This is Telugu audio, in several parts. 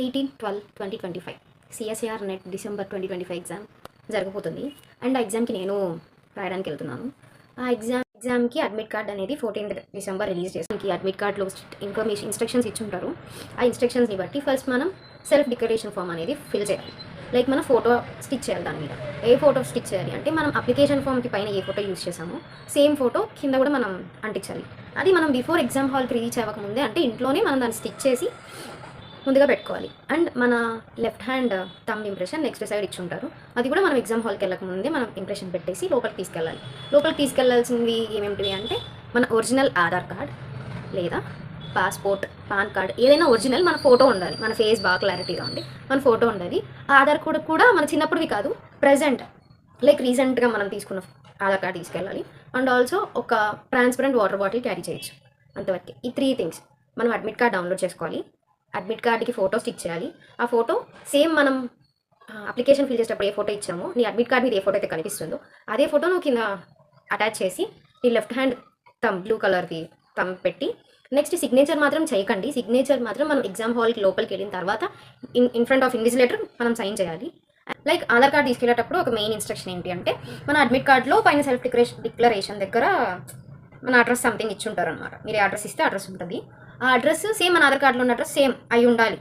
18/12/2025 సిఎస్ఏఆర్ నెట్ డిసెంబర్ 2025 ఎగ్జామ్ జరగబోతుంది. అండ్ ఆ ఎగ్జామ్కి నేను రాయడానికి వెళ్తున్నాను. ఆ ఎగ్జామ్కి అడ్మిట్ కార్డ్ అనేది 14th డిసెంబర్ రిలీజ్ చేసి అడ్మిట్ కార్డ్లో ఇన్స్ట్రక్షన్స్ ఇచ్చి ఉంటారు. ఆ ఇన్స్ట్రక్షన్స్ని బట్టి ఫస్ట్ మనం సెల్ఫ్ డిక్లరేషన్ ఫామ్ అనేది ఫిల్ చేయాలి. లైక్ మనం ఫోటో స్టిచ్ చేయాలి. దాని మీద ఏ ఫోటో స్టిచ్ చేయాలి అంటే మనం అప్లికేషన్ ఫామ్కి పైన ఏ ఫోటో యూజ్ చేసామో సేమ్ ఫోటో కింద కూడా మనం అంటించాలి. అది మనం బిఫోర్ ఎగ్జామ్ హాల్కి రీచ్ అవ్వకముందే అంటే ఇంట్లోనే మనం దాన్ని స్టిచ్ చేసి ముందుగా పెట్టుకోవాలి. అండ్ మన left hand thumb impression next side ఇచ్చి ఉంటారు. అది కూడా మనం ఎగ్జామ్ హాల్కి వెళ్ళకముందే మనం ఇంప్రెషన్ పెట్టేసి లోపలికి తీసుకెళ్ళాలి. లోపలికి తీసుకెళ్లాల్సినవి ఏమేమిటివి అంటే మన ఒరిజినల్ ఆధార్ కార్డ్ లేదా పాస్పోర్ట్, పాన్ కార్డ్ ఏదైనా ఒరిజినల్ మన ఫోటో ఉండాలి. మన ఫేస్ బాగా క్లారిటీగా ఉంది, మన ఫోటో ఉండాలి. ఆధార్ కార్డు కూడా మన చిన్నప్పుడువి కాదు, ప్రజెంట్ లైక్ రీసెంట్గా మనం తీసుకున్న ఆధార్ కార్డు తీసుకెళ్ళాలి. అండ్ ఆల్సో ఒక ట్రాన్స్పరెంట్ వాటర్ బాటిల్ క్యారీ చేయొచ్చు. అంతవరకు ఈ 3 థింగ్స్. మనం అడ్మిట్ కార్డ్ డౌన్లోడ్ చేసుకోవాలి, అడ్మిట్ కార్డ్కి ఫోటో స్టిక్ చేయాలి. ఆ ఫోటో సేమ్ మనం అప్లికేషన్ ఫిల్ చేసేటప్పుడు ఏ ఫోటో ఇచ్చామో నీ అడ్మిట్ కార్డ్ మీద ఏ ఫోటో అయితే కనిపిస్తుందో అదే ఫోటో నువ్వు కింద అటాచ్ చేసి నీ లెఫ్ట్ హ్యాండ్ థంబ్ బ్లూ కలర్ది థంబ్ పెట్టి నెక్స్ట్ సిగ్నేచర్ మాత్రం చేయకండి. సిగ్నేచర్ మాత్రం మనం ఎగ్జామ్ హాల్కి లోపలికి వెళ్ళిన తర్వాత ఇన్ ఫ్రంట్ ఆఫ్ ఇన్విజిలేటర్ మనం సైన్ చేయాలి. లైక్ ఆధార్ కార్డ్ తీసుకెళ్ళేటప్పుడు ఒక మెయిన్ ఇన్స్ట్రక్షన్ ఏంటి అంటే మన అడ్మిట్ కార్డ్లో పైన సెల్ఫ్ డిక్లరేషన్ దగ్గర మన అడ్రస్ సంథింగ్ ఇచ్చుంటారు అనమాట. మీరు అడ్రస్ ఇస్తే అడ్రస్ ఉంటుంది. ఆ అడ్రస్ సేమ్ మన ఆధార్ కార్డులో ఉన్న అడ్రస్ సేమ్ అయి ఉండాలి.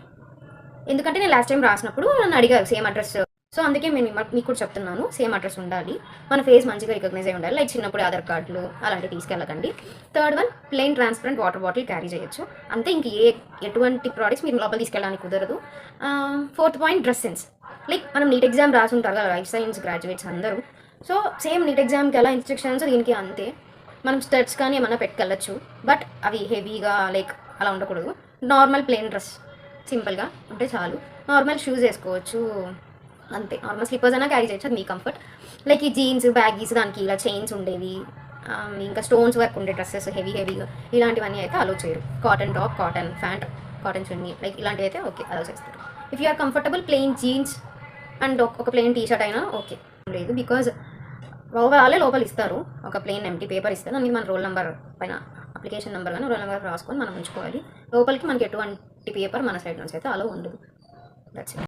ఎందుకంటే నేను లాస్ట్ టైం రాసినప్పుడు నన్ను అడిగారు సేమ్ అడ్రస్. సో అందుకే నేను మీకు కూడా చెప్తున్నాను, సేమ్ అడ్రస్ ఉండాలి. మన ఫేస్ మంచిగా రికగ్నైజ్ అయి ఉండాలి. లైక్ చిన్నప్పుడు ఆధార్ కార్డులు అలాంటివి తీసుకెళ్ళకండి. Third one, plain transparent water bottle carry చేయొచ్చు. అంతే, ఇంక ఎటువంటి ప్రోడక్ట్స్ మీరు లోపల తీసుకెళ్ళడానికి కుదరదు. Fourth point, dress sense. Like మనం నీట్ ఎగ్జామ్ రాసి ఉంటారు కదా లైఫ్ సైన్స్ గ్రాడ్యుయేట్స్ అందరూ. సో సేమ్ నీట్ ఎగ్జామ్కి ఎలా ఇన్స్ట్రక్షన్స్ దీనికి అంతే. మనం స్టడ్స్ కానీ ఏమన్నా పెట్టుకెళ్ళచ్చు, బట్ అవి హెవీగా లైక్ అలా ఉండకూడదు. నార్మల్ ప్లెయిన్ డ్రెస్ సింపుల్గా ఉంటే చాలు. నార్మల్ షూస్ వేసుకోవచ్చు అంతే. నార్మల్ స్లిప్పర్స్ అయినా క్యారీ చేయొచ్చు, అది మీ కంఫర్ట్. లైక్ ఈ జీన్స్ బ్యాగీస్ దానికి ఇలా చైన్స్ ఉండేవి, ఇంకా స్టోన్స్ వర్క్ ఉండే డ్రెస్సెస్ హెవీగా ఇలాంటివన్నీ అయితే అలో చేయరు. Cotton top, cotton pant, cotton chunni like ఇలాంటివి అయితే ఓకే అలో చేస్తారు. If you are comfortable plain jeans and ఒక ప్లెయిన్ టీషర్ట్ అయినా ఓకే. లేదు బికాజ్ వాళ్ళే లోపల ఇస్తారు, ఒక ప్లెయిన్ ఎంటీ పేపర్ ఇస్తారు. దానికి మన రోల్ నెంబర్ పైన అప్లికేషన్ నెంబర్ కానీ రోల్ నెంబర్ రాసుకొని మనం ఉంచుకోవాలి. లోపలికి మనకి ఎటువంటి పేపర్ మన సైడ్ నుంచి అయితే అలో ఉండదు. That's it.